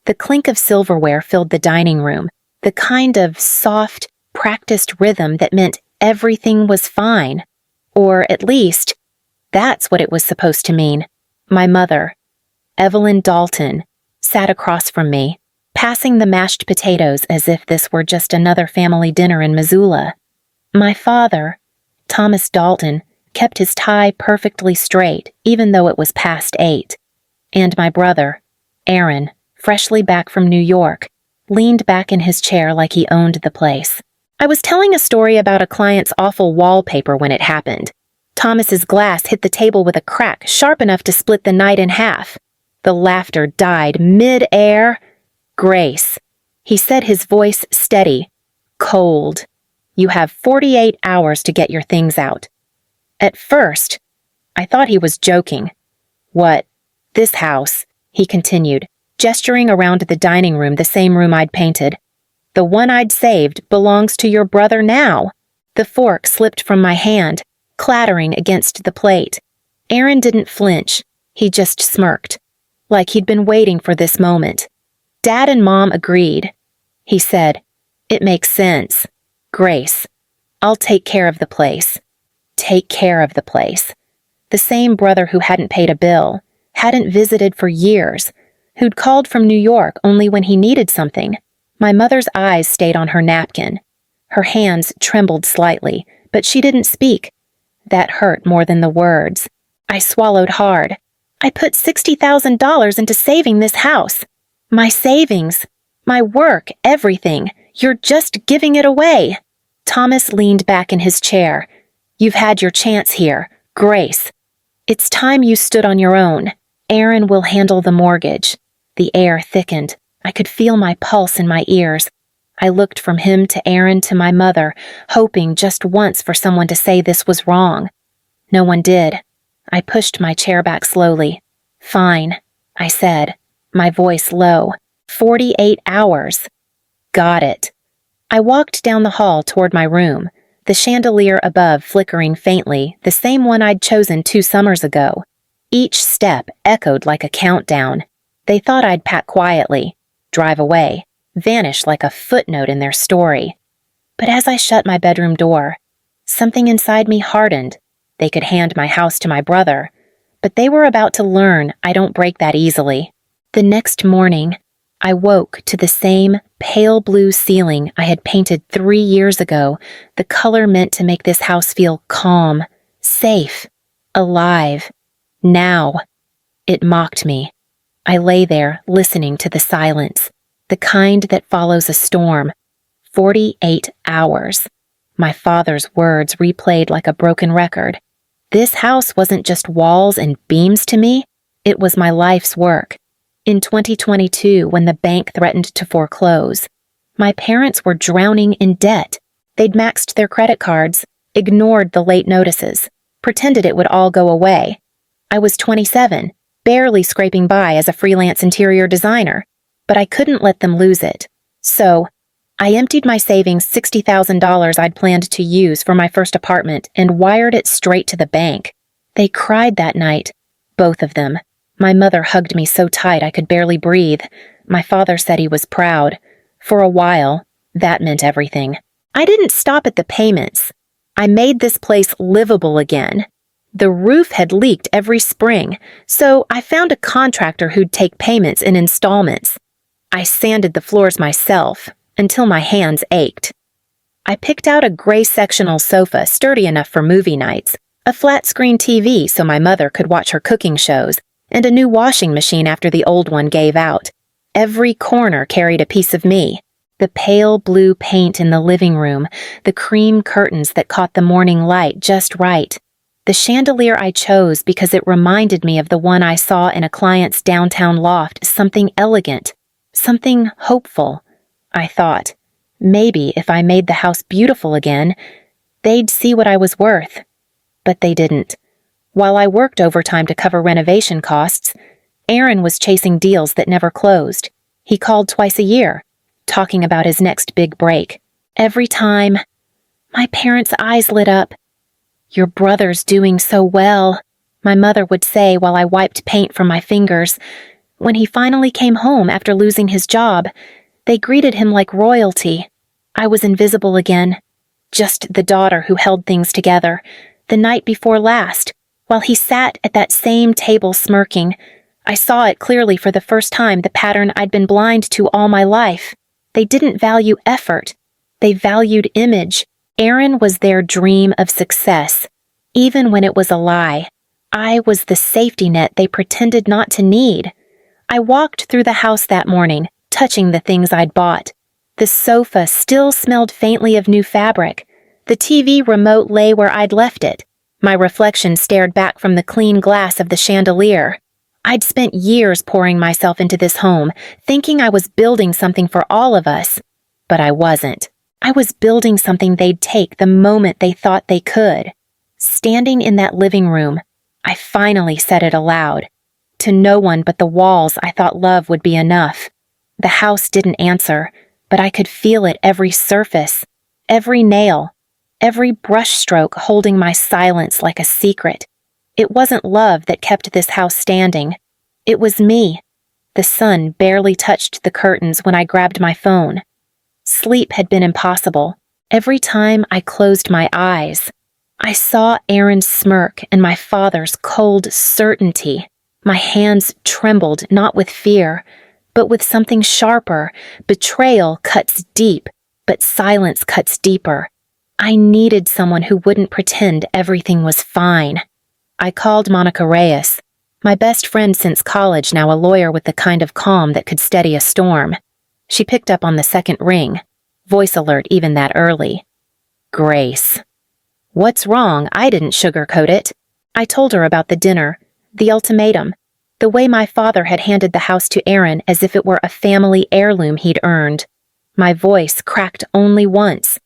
The clink of silverware filled the dining room, the kind of soft, practiced rhythm that meant everything was fine. Or at least, that's what it was supposed to mean. My mother, Evelyn Dalton, sat across from me, passing the mashed potatoes as if this were just another family dinner in Missoula. My father, Thomas Dalton, kept his tie perfectly straight, even though it was past 8. And my brother, Aaron, freshly back from New York, leaned back in his chair like he owned the place. I was telling a story about a client's awful wallpaper when it happened. Thomas's glass hit the table with a crack sharp enough to split the night in half. The laughter died mid-air. "Grace," he said, his voice steady, cold. "You have 48 hours to get your things out." At first, I thought he was joking. "What? This house," he continued, gesturing around the dining room, the same room I'd painted. "The one I'd saved belongs to your brother now." The fork slipped from my hand, clattering against the plate. Aaron didn't flinch. He just smirked, like he'd been waiting for this moment. Dad and Mom agreed. He said, "It makes sense. Grace, I'll take care of the place." Take care of the place. The same brother who hadn't paid a bill, hadn't visited for years, who'd called from New York only when he needed something. My mother's eyes stayed on her napkin. Her hands trembled slightly, but she didn't speak. That hurt more than the words. I swallowed hard. I put $60,000 into saving this house. My savings, my work, everything. You're just giving it away. Thomas leaned back in his chair. "You've had your chance here, Grace. It's time you stood on your own. Aaron will handle the mortgage." The air thickened. I could feel my pulse in my ears. I looked from him to Aaron to my mother, hoping just once for someone to say this was wrong. No one did. I pushed my chair back slowly. "Fine," I said, my voice low. 48 hours. Got it. I walked down the hall toward my room, the chandelier above flickering faintly, the same one I'd chosen 2 summers ago. Each step echoed like a countdown. They thought I'd pack quietly, drive away, vanish like a footnote in their story. But as I shut my bedroom door, something inside me hardened. They could hand my house to my brother, but they were about to learn I don't break that easily. The next morning, I woke to the same pale blue ceiling I had painted 3 years ago, the color meant to make this house feel calm, safe, alive. Now, it mocked me. I lay there listening to the silence, the kind that follows a storm. 48 hours. My father's words replayed like a broken record. This house wasn't just walls and beams to me, it was my life's work. In 2022, when the bank threatened to foreclose, my parents were drowning in debt. They'd maxed their credit cards, ignored the late notices, pretended it would all go away. I was 27, barely scraping by as a freelance interior designer, but I couldn't let them lose it. So, I emptied my savings $60,000 I'd planned to use for my first apartment and wired it straight to the bank. They cried that night, both of them. My mother hugged me so tight I could barely breathe. My father said he was proud. For a while, that meant everything. I didn't stop at the payments. I made this place livable again. The roof had leaked every spring, so I found a contractor who'd take payments in installments. I sanded the floors myself until my hands ached. I picked out a gray sectional sofa sturdy enough for movie nights, a flat-screen TV so my mother could watch her cooking shows, and a new washing machine after the old one gave out. Every corner carried a piece of me. The pale blue paint in the living room, the cream curtains that caught the morning light just right. The chandelier I chose because it reminded me of the one I saw in a client's downtown loft, something elegant, something hopeful. I thought, maybe if I made the house beautiful again, they'd see what I was worth. But they didn't. While I worked overtime to cover renovation costs, Aaron was chasing deals that never closed. He called twice a year, talking about his next big break. Every time, my parents' eyes lit up. "Your brother's doing so well," my mother would say while I wiped paint from my fingers. When he finally came home after losing his job, they greeted him like royalty. I was invisible again. Just the daughter who held things together. The night before last, while he sat at that same table smirking, I saw it clearly for the first time, the pattern I'd been blind to all my life. They didn't value effort. They valued image. Aaron was their dream of success, even when it was a lie. I was the safety net they pretended not to need. I walked through the house that morning, touching the things I'd bought. The sofa still smelled faintly of new fabric. The TV remote lay where I'd left it. My reflection stared back from the clean glass of the chandelier. I'd spent years pouring myself into this home, thinking I was building something for all of us. But I wasn't. I was building something they'd take the moment they thought they could. Standing in that living room, I finally said it aloud. To no one but the walls I thought love would be enough. The house didn't answer, but I could feel it every surface, every nail, every brushstroke holding my silence like a secret. It wasn't love that kept this house standing. It was me. The sun barely touched the curtains when I grabbed my phone. Sleep had been impossible. Every time I closed my eyes, I saw Aaron's smirk and my father's cold certainty. My hands trembled, not with fear, but with something sharper. Betrayal cuts deep, but silence cuts deeper. I needed someone who wouldn't pretend everything was fine. I called Monica Reyes, my best friend since college, now a lawyer with the kind of calm that could steady a storm. She picked up on the second ring, voice alert even that early. Grace. What's wrong? I didn't sugarcoat it. I told her about the dinner, the ultimatum, the way my father had handed the house to Aaron as if it were a family heirloom he'd earned. My voice cracked only once.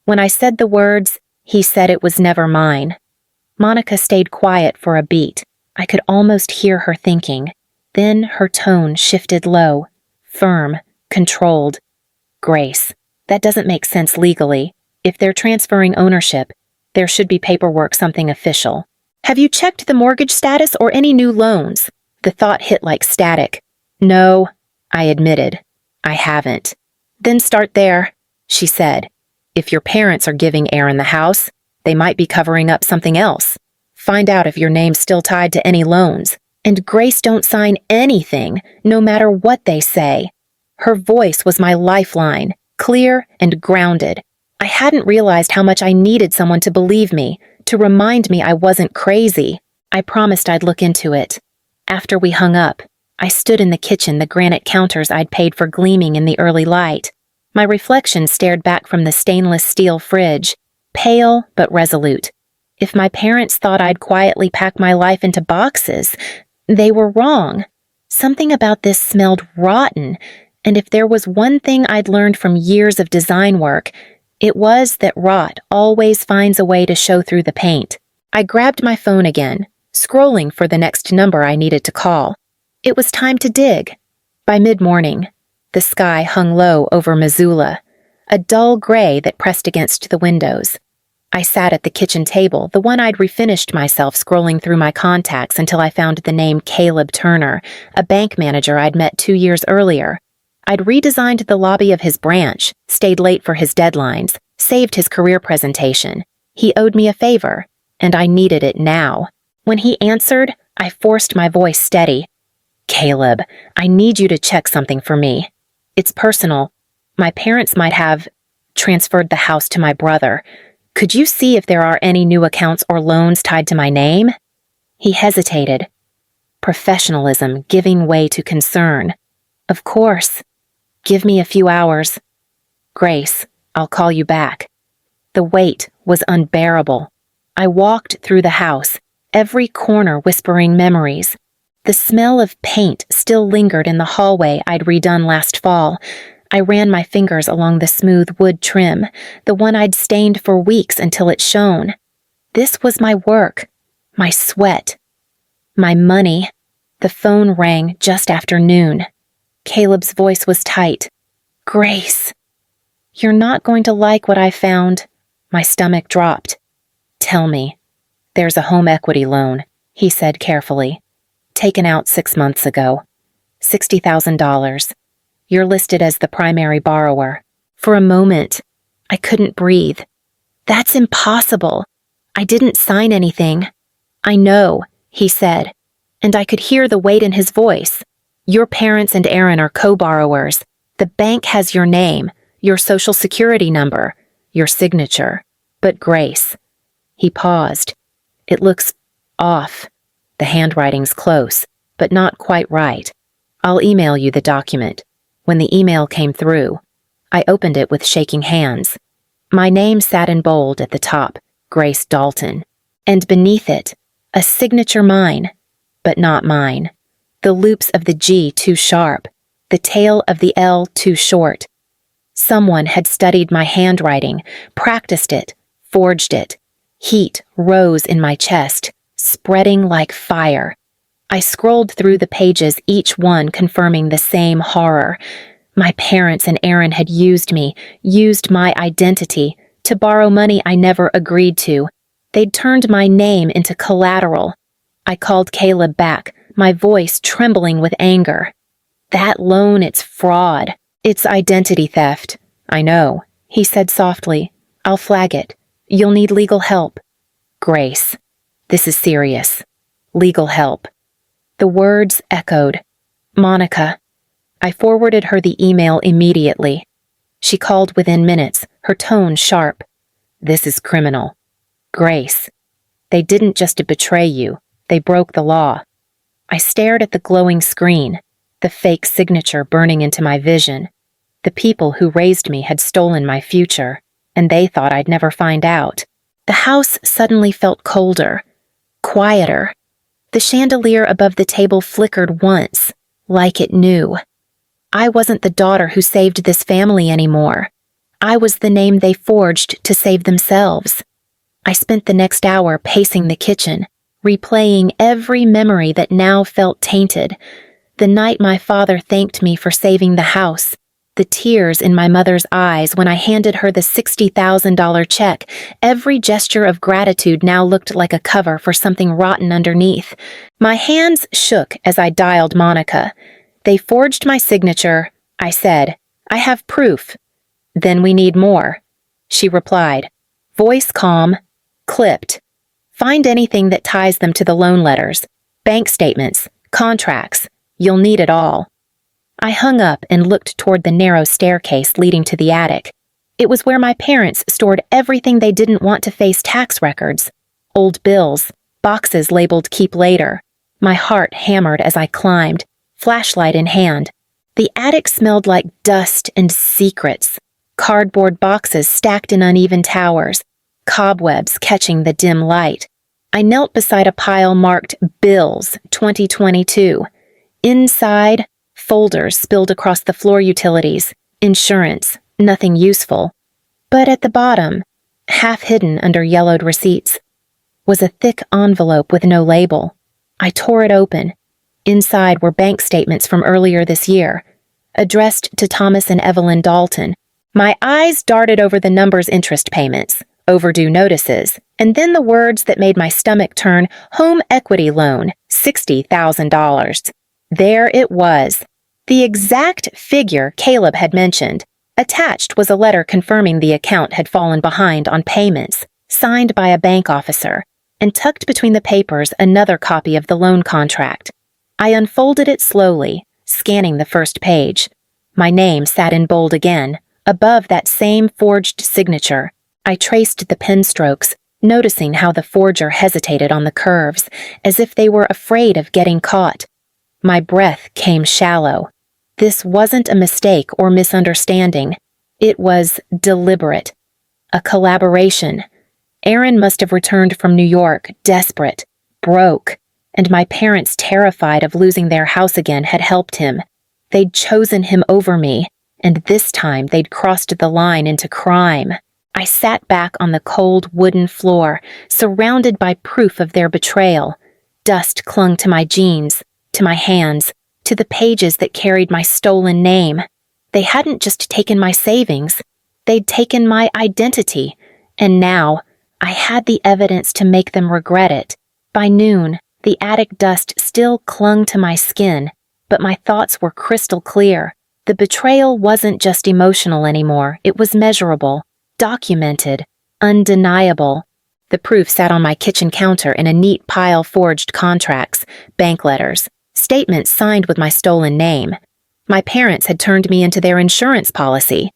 When I said the words, he said it was never mine. Monica stayed quiet for a beat. I could almost hear her thinking. Then her tone shifted low, firm, controlled. Grace, that doesn't make sense legally. If they're transferring ownership, there should be paperwork, something official. Have you checked the mortgage status or any new loans? The thought hit like static. No, I admitted. I haven't. Then start there, she said. If your parents are giving Aaron the house, they might be covering up something else. Find out if your name's still tied to any loans. And Grace, don't sign anything, no matter what they say. Her voice was my lifeline, clear and grounded. I hadn't realized how much I needed someone to believe me, to remind me I wasn't crazy. I promised I'd look into it. After we hung up, I stood in the kitchen, the granite counters I'd paid for gleaming in the early light. My reflection stared back from the stainless steel fridge, pale but resolute. If my parents thought I'd quietly pack my life into boxes, they were wrong. Something about this smelled rotten, and if there was one thing I'd learned from years of design work, it was that rot always finds a way to show through the paint. I grabbed my phone again, scrolling for the next number I needed to call. It was time to dig. By mid-morning, the sky hung low over Missoula, a dull gray that pressed against the windows. I sat at the kitchen table, the one I'd refinished myself scrolling through my contacts until I found the name Caleb Turner, a bank manager I'd met 2 years earlier. I'd redesigned the lobby of his branch, stayed late for his deadlines, saved his career presentation. He owed me a favor, and I needed it now. When he answered, I forced my voice steady. Caleb, I need you to check something for me. It's personal. My parents might have transferred the house to my brother. Could you see if there are any new accounts or loans tied to my name? He hesitated. Professionalism giving way to concern. Of course. Give me a few hours. Grace, I'll call you back. The wait was unbearable. I walked through the house, every corner whispering memories. The smell of paint still lingered in the hallway I'd redone last fall. I ran my fingers along the smooth wood trim, the one I'd stained for weeks until it shone. This was my work, my sweat, my money. The phone rang just after noon. Caleb's voice was tight. Grace, you're not going to like what I found. My stomach dropped. Tell me. There's a home equity loan, he said carefully. Taken out 6 months ago. $60,000. You're listed as the primary borrower. For a moment, I couldn't breathe. That's impossible. I didn't sign anything. I know, he said, and I could hear the weight in his voice. Your parents and Aaron are co-borrowers. The bank has your name, your social security number, your signature. But Grace. He paused. It looks off. The handwriting's close, but not quite right. I'll email you the document. When the email came through, I opened it with shaking hands. My name sat in bold at the top, Grace Dalton, and beneath it, a signature mine, but not mine. The loops of the G too sharp, the tail of the L too short. Someone had studied my handwriting, practiced it, forged it. Heat rose in my chest, spreading like fire. I scrolled through the pages, each one confirming the same horror. My parents and Aaron had used me, used my identity, to borrow money I never agreed to. They'd turned my name into collateral. I called Caleb back, my voice trembling with anger. That loan, it's fraud. It's identity theft. I know, he said softly. I'll flag it. You'll need legal help. Grace, this is serious. Legal help. The words echoed. Monica. I forwarded her the email immediately. She called within minutes, her tone sharp. This is criminal. Grace. They didn't just betray you, they broke the law. I stared at the glowing screen, the fake signature burning into my vision. The people who raised me had stolen my future, and they thought I'd never find out. The house suddenly felt colder, quieter. The chandelier above the table flickered once, like it knew. I wasn't the daughter who saved this family anymore. I was the name they forged to save themselves. I spent the next hour pacing the kitchen, replaying every memory that now felt tainted. The night my father thanked me for saving the house, the tears in my mother's eyes when I handed her the $60,000 check. Every gesture of gratitude now looked like a cover for something rotten underneath. My hands shook as I dialed Monica. They forged my signature, I said. I have proof. Then we need more. She replied, voice calm, clipped. Find anything that ties them to the loan letters, bank statements, contracts. You'll need it all. I hung up and looked toward the narrow staircase leading to the attic. It was where my parents stored everything they didn't want to face: tax records, old bills, boxes labeled keep later. My heart hammered as I climbed, flashlight in hand. The attic smelled like dust and secrets, cardboard boxes stacked in uneven towers, cobwebs catching the dim light. I knelt beside a pile marked Bills 2022. Inside, folders spilled across the floor: utilities, insurance, nothing useful. But at the bottom, half hidden under yellowed receipts, was a thick envelope with no label. I tore it open. Inside were bank statements from earlier this year, addressed to Thomas and Evelyn Dalton. My eyes darted over the numbers: interest payments, overdue notices, and then the words that made my stomach turn: home equity loan, $60,000. There it was, the exact figure Caleb had mentioned. Attached was a letter confirming the account had fallen behind on payments, signed by a bank officer, and tucked between the papers another copy of the loan contract. I unfolded it slowly, scanning the first page. My name sat in bold again, above that same forged signature. I traced the pen strokes, noticing how the forger hesitated on the curves, as if they were afraid of getting caught. My breath came shallow. This wasn't a mistake or misunderstanding. It was deliberate. A collaboration. Aaron must have returned from New York, desperate, broke, and my parents, terrified of losing their house again, had helped him. They'd chosen him over me, and this time they'd crossed the line into crime. I sat back on the cold wooden floor, surrounded by proof of their betrayal. Dust clung to my jeans, to my hands, to the pages that carried my stolen name. They hadn't just taken my savings, they'd taken my identity, and now I had the evidence to make them regret it. By noon, the attic dust still clung to my skin, but my thoughts were crystal clear. The betrayal wasn't just emotional anymore. It was measurable, documented, undeniable. The proof sat on my kitchen counter in a neat pile of forged contracts, bank letters, statements signed with my stolen name. My parents had turned me into their insurance policy.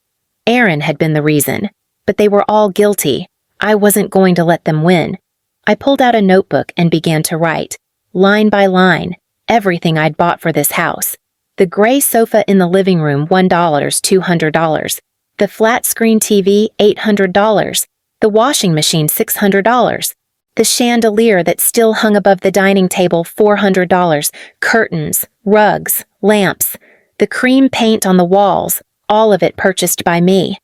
Aaron had been the reason, but they were all guilty. I wasn't going to let them win. I pulled out a notebook and began to write, line by line, everything I'd bought for this house. The gray sofa in the living room, $1, $200. The flat-screen TV, $800. The washing machine, $600. The chandelier that still hung above the dining table, $400. Curtains, rugs, lamps. The cream paint on the walls, all of it purchased by me.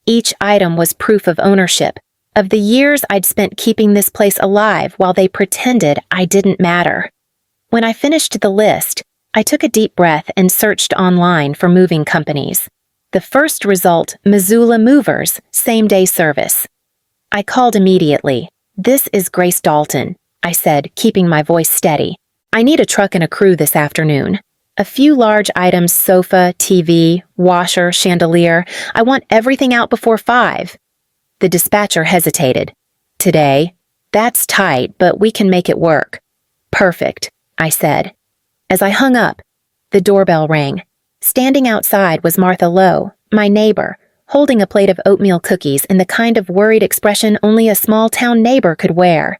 Each item was proof of ownership, of the years I'd spent keeping this place alive while they pretended I didn't matter. When I finished the list, I took a deep breath and searched online for moving companies. The first result, Missoula Movers, same-day service. I called immediately. "This is Grace Dalton," I said, keeping my voice steady. "I need a truck and a crew this afternoon. A few large items, sofa, TV, washer, chandelier. I want everything out before 5. The dispatcher hesitated. "Today? That's tight, but we can make it work." "Perfect," I said. As I hung up, the doorbell rang. Standing outside was Martha Lowe, my neighbor, holding a plate of oatmeal cookies in the kind of worried expression only a small-town neighbor could wear.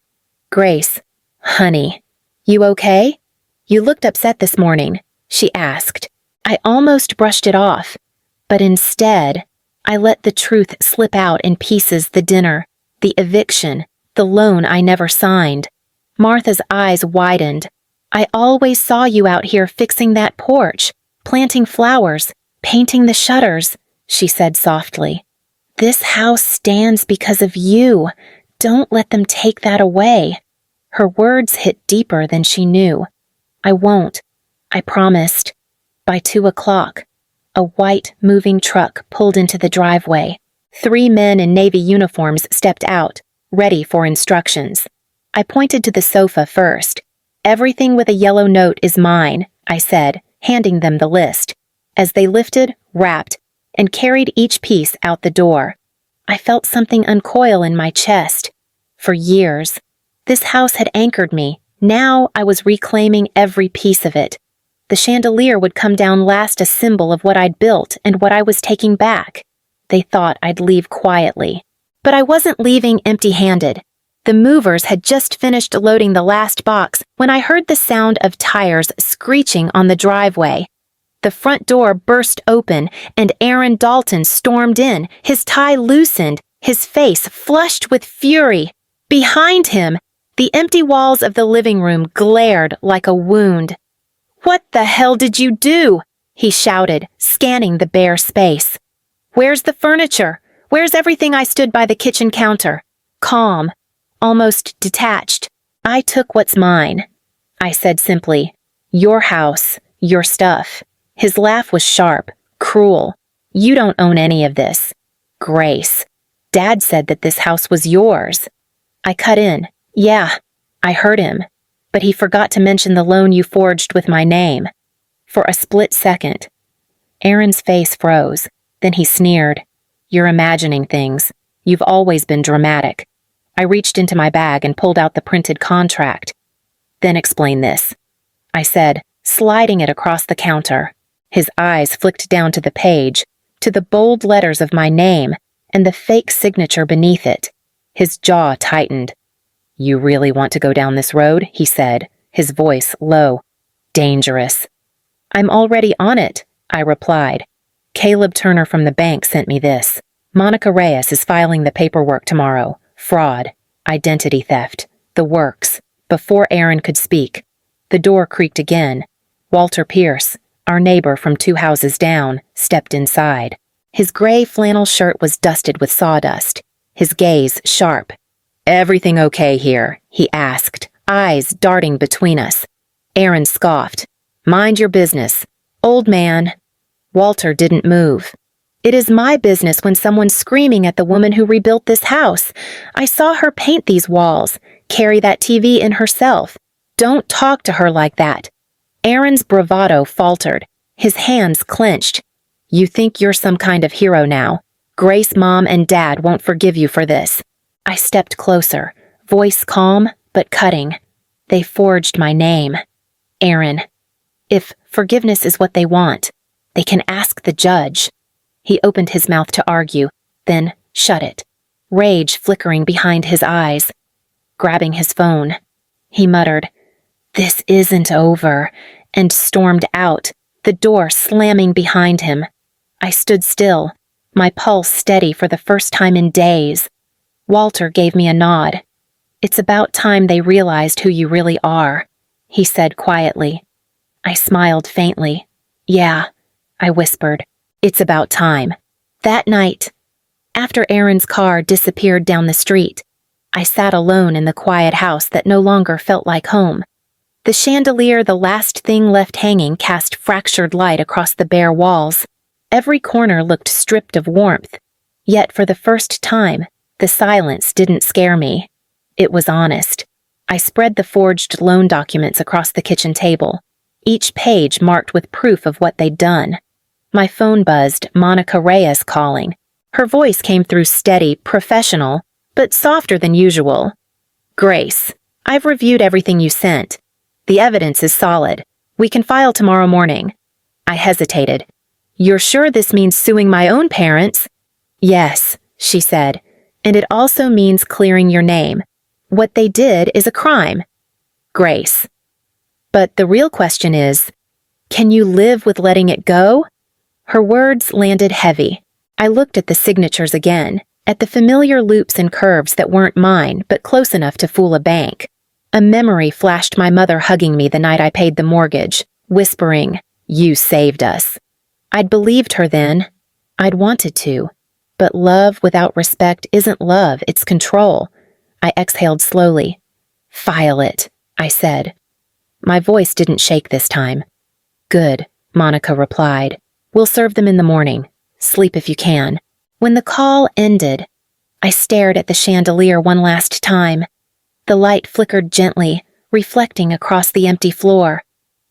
"Grace, honey, you okay? You looked upset this morning," she asked. I almost brushed it off, but instead, I let the truth slip out in pieces: the dinner, the eviction, the loan I never signed. Martha's eyes widened. "I always saw you out here fixing that porch, planting flowers, painting the shutters," she said softly. "This house stands because of you. Don't let them take that away." Her words hit deeper than she knew. "I won't," I promised. By 2:00, a white, moving truck pulled into the driveway. 3 men in navy uniforms stepped out, ready for instructions. I pointed to the sofa first. "Everything with a yellow note is mine," I said, handing them the list. As they lifted, wrapped, and carried each piece out the door, I felt something uncoil in my chest. For years, this house had anchored me. Now I was reclaiming every piece of it. The chandelier would come down last, a symbol of what I'd built and what I was taking back. They thought I'd leave quietly. But I wasn't leaving empty-handed. The movers had just finished loading the last box when I heard the sound of tires screeching on the driveway. The front door burst open, and Aaron Dalton stormed in, his tie loosened, his face flushed with fury. Behind him, the empty walls of the living room glared like a wound. "What the hell did you do?" he shouted, scanning the bare space. "Where's the furniture? Where's everything?" I stood by the kitchen counter, calm, almost detached. "I took what's mine," I said simply. "Your house, your stuff." His laugh was sharp, cruel. "You don't own any of this." "Grace, Dad said that this house was yours." I cut in. "Yeah, I heard him. But he forgot to mention the loan you forged with my name." For a split second, Aaron's face froze. Then he sneered. "You're imagining things. You've always been dramatic." I reached into my bag and pulled out the printed contract. "Then explain this," I said, sliding it across the counter. His eyes flicked down to the page, to the bold letters of my name and the fake signature beneath it. His jaw tightened. "You really want to go down this road?" he said, his voice low. "Dangerous." "I'm already on it," I replied. "Caleb Turner from the bank sent me this. Monica Reyes is filing the paperwork tomorrow. Fraud, identity theft, the works." Before Aaron could speak, the door creaked again. Walter Pierce, our neighbor from 2 houses down, stepped inside. His gray flannel shirt was dusted with sawdust, his gaze sharp. "Everything okay here?" he asked, eyes darting between us. Aaron scoffed. "Mind your business. Old man." Walter didn't move. "It is my business when someone's screaming at the woman who rebuilt this house. I saw her paint these walls, carry that TV in herself. Don't talk to her like that." Aaron's bravado faltered. His hands clenched. "You think you're some kind of hero now. Grace, Mom, and Dad won't forgive you for this." I stepped closer, voice calm but cutting. "They forged my name. Aaron. If forgiveness is what they want, they can ask the judge." He opened his mouth to argue, then shut it, rage flickering behind his eyes. Grabbing his phone, he muttered, "This isn't over," and stormed out, the door slamming behind him. I stood still, my pulse steady for the first time in days. Walter gave me a nod. "It's about time they realized who you really are," he said quietly. I smiled faintly. "Yeah," I whispered, "it's about time." That night, after Aaron's car disappeared down the street, I sat alone in the quiet house that no longer felt like home. The chandelier, the last thing left hanging, cast fractured light across the bare walls. Every corner looked stripped of warmth. Yet for the first time, the silence didn't scare me. It was honest. I spread the forged loan documents across the kitchen table, each page marked with proof of what they'd done. My phone buzzed, Monica Reyes calling. Her voice came through steady, professional, but softer than usual. "Grace, I've reviewed everything you sent. The evidence is solid. We can file tomorrow morning." I hesitated. "You're sure this means suing my own parents?" "Yes," she said, "and it also means clearing your name. What they did is a crime." "Grace. But the real question is, can you live with letting it go?" Her words landed heavy. I looked at the signatures again, at the familiar loops and curves that weren't mine but close enough to fool a bank. A memory flashed my mother hugging me the night I paid the mortgage, whispering, "You saved us." I'd believed her then. I'd wanted to. But love without respect isn't love, it's control. I exhaled slowly. "File it," I said. My voice didn't shake this time. "Good," Monica replied. "We'll serve them in the morning. Sleep if you can." When the call ended, I stared at the chandelier one last time. The light flickered gently, reflecting across the empty floor.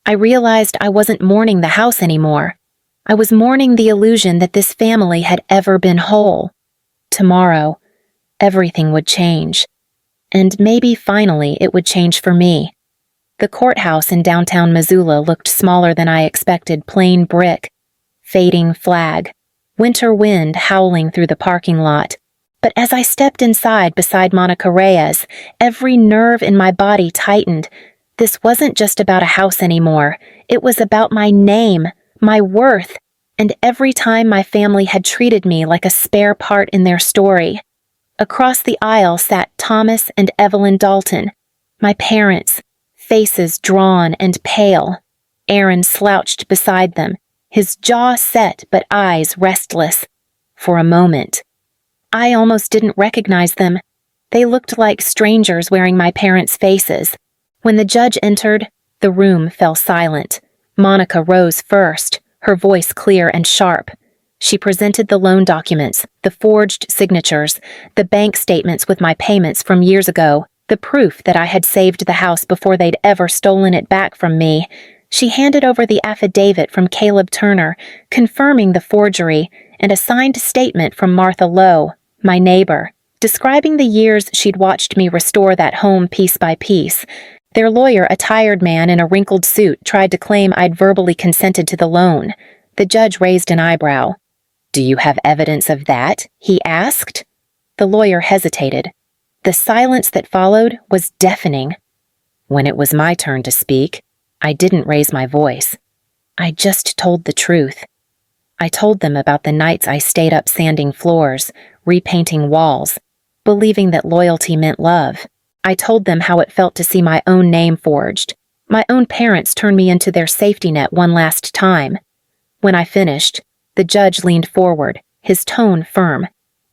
I realized I wasn't mourning the house anymore. I was mourning the illusion that this family had ever been whole. Tomorrow, everything would change. And maybe finally it would change for me. The courthouse in downtown Missoula looked smaller than I expected, plain brick. Fading flag. Winter wind howling through the parking lot. But as I stepped inside beside Monica Reyes, every nerve in my body tightened. This wasn't just about a house anymore. It was about my name, my worth, and every time my family had treated me like a spare part in their story. Across the aisle sat Thomas and Evelyn Dalton, my parents, faces drawn and pale. Aaron slouched beside them, his jaw set but eyes restless. For a moment, I almost didn't recognize them. They looked like strangers wearing my parents' faces. When the judge entered, the room fell silent. Monica rose first, her voice clear and sharp. She presented the loan documents, the forged signatures, the bank statements with my payments from years ago, the proof that I had saved the house before they'd ever stolen it back from me. She handed over the affidavit from Caleb Turner, confirming the forgery, and a signed statement from Martha Lowe, my neighbor, describing the years she'd watched me restore that home piece by piece. Their lawyer, a tired man in a wrinkled suit, tried to claim I'd verbally consented to the loan. The judge raised an eyebrow. "Do you have evidence of that?" he asked. The lawyer hesitated. The silence that followed was deafening. When it was my turn to speak, I didn't raise my voice. I just told the truth. I told them about the nights I stayed up sanding floors, repainting walls, believing that loyalty meant love. I told them how it felt to see my own name forged. My own parents turn me into their safety net one last time. When I finished, the judge leaned forward, his tone firm.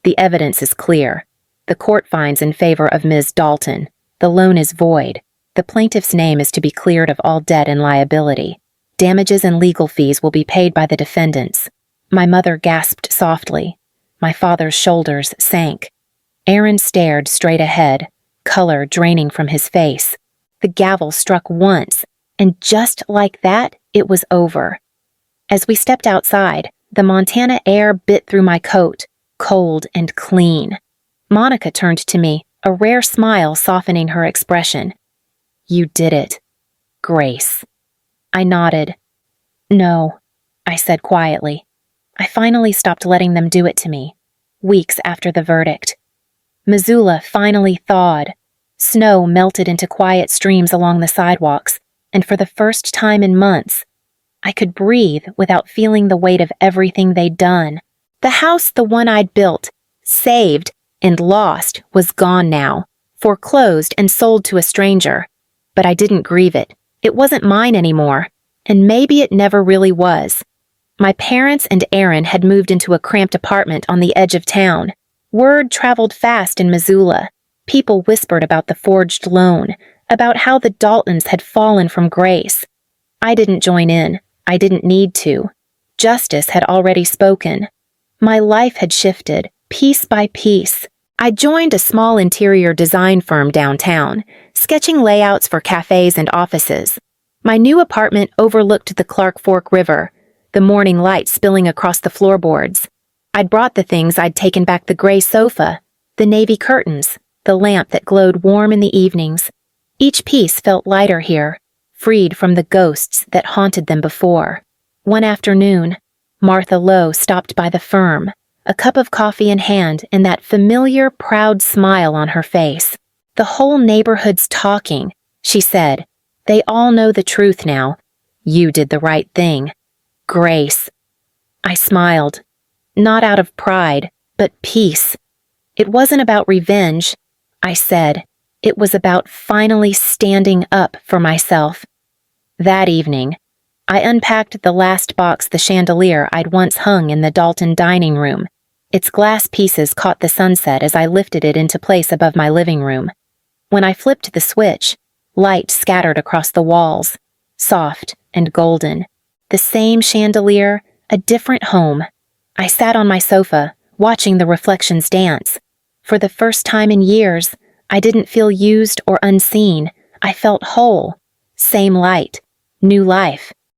"The evidence is clear. The court finds in favor of Ms. Dalton. The loan is void. The plaintiff's name is to be cleared of all debt and liability. Damages and legal fees will be paid by the defendants." My mother gasped softly. My father's shoulders sank. Aaron stared straight ahead, color draining from his face. The gavel struck once, And just like that, it was over. As we stepped outside, the Montana air bit through my coat, cold and clean. Monica turned to me, a rare smile softening her expression. "You did it, Grace." I nodded. "No," I said quietly. I finally stopped letting them do it to me, weeks after the verdict. Missoula finally thawed. Snow melted into quiet streams along the sidewalks, and for the first time in months, I could breathe without feeling the weight of everything they'd done. The house, the one I'd built, saved, and lost, was gone now, foreclosed and sold to a stranger. But I didn't grieve it. It wasn't mine anymore, and maybe it never really was. My parents and Aaron had moved into a cramped apartment on the edge of town. Word traveled fast in Missoula. People whispered about the forged loan, about how the Daltons had fallen from grace. I didn't join in. I didn't need to. Justice had already spoken. My life had shifted, piece by piece. I joined a small interior design firm downtown, sketching layouts for cafes and offices. My new apartment overlooked the Clark Fork River, the morning light spilling across the floorboards. I'd brought the things I'd taken back: the gray sofa, the navy curtains, the lamp that glowed warm in the evenings. Each piece felt lighter here, freed from the ghosts that haunted them before. One afternoon, Martha Lowe stopped by the firm, a cup of coffee in hand and that familiar, proud smile on her face. "The whole neighborhood's talking," she said. "They all know the truth now. You did the right thing. Grace." I smiled, not out of pride, but peace. It wasn't about revenge, I said. It was about finally standing up for myself. That evening, I unpacked the last box, the chandelier I'd once hung in the Dalton dining room. Its glass pieces caught the sunset as I lifted it into place above my living room. When I flipped the switch, light scattered across the walls, soft and golden. The same chandelier, a different home. I sat on my sofa, watching the reflections dance. For the first time in years, I didn't feel used or unseen. I felt whole. Same light, new life.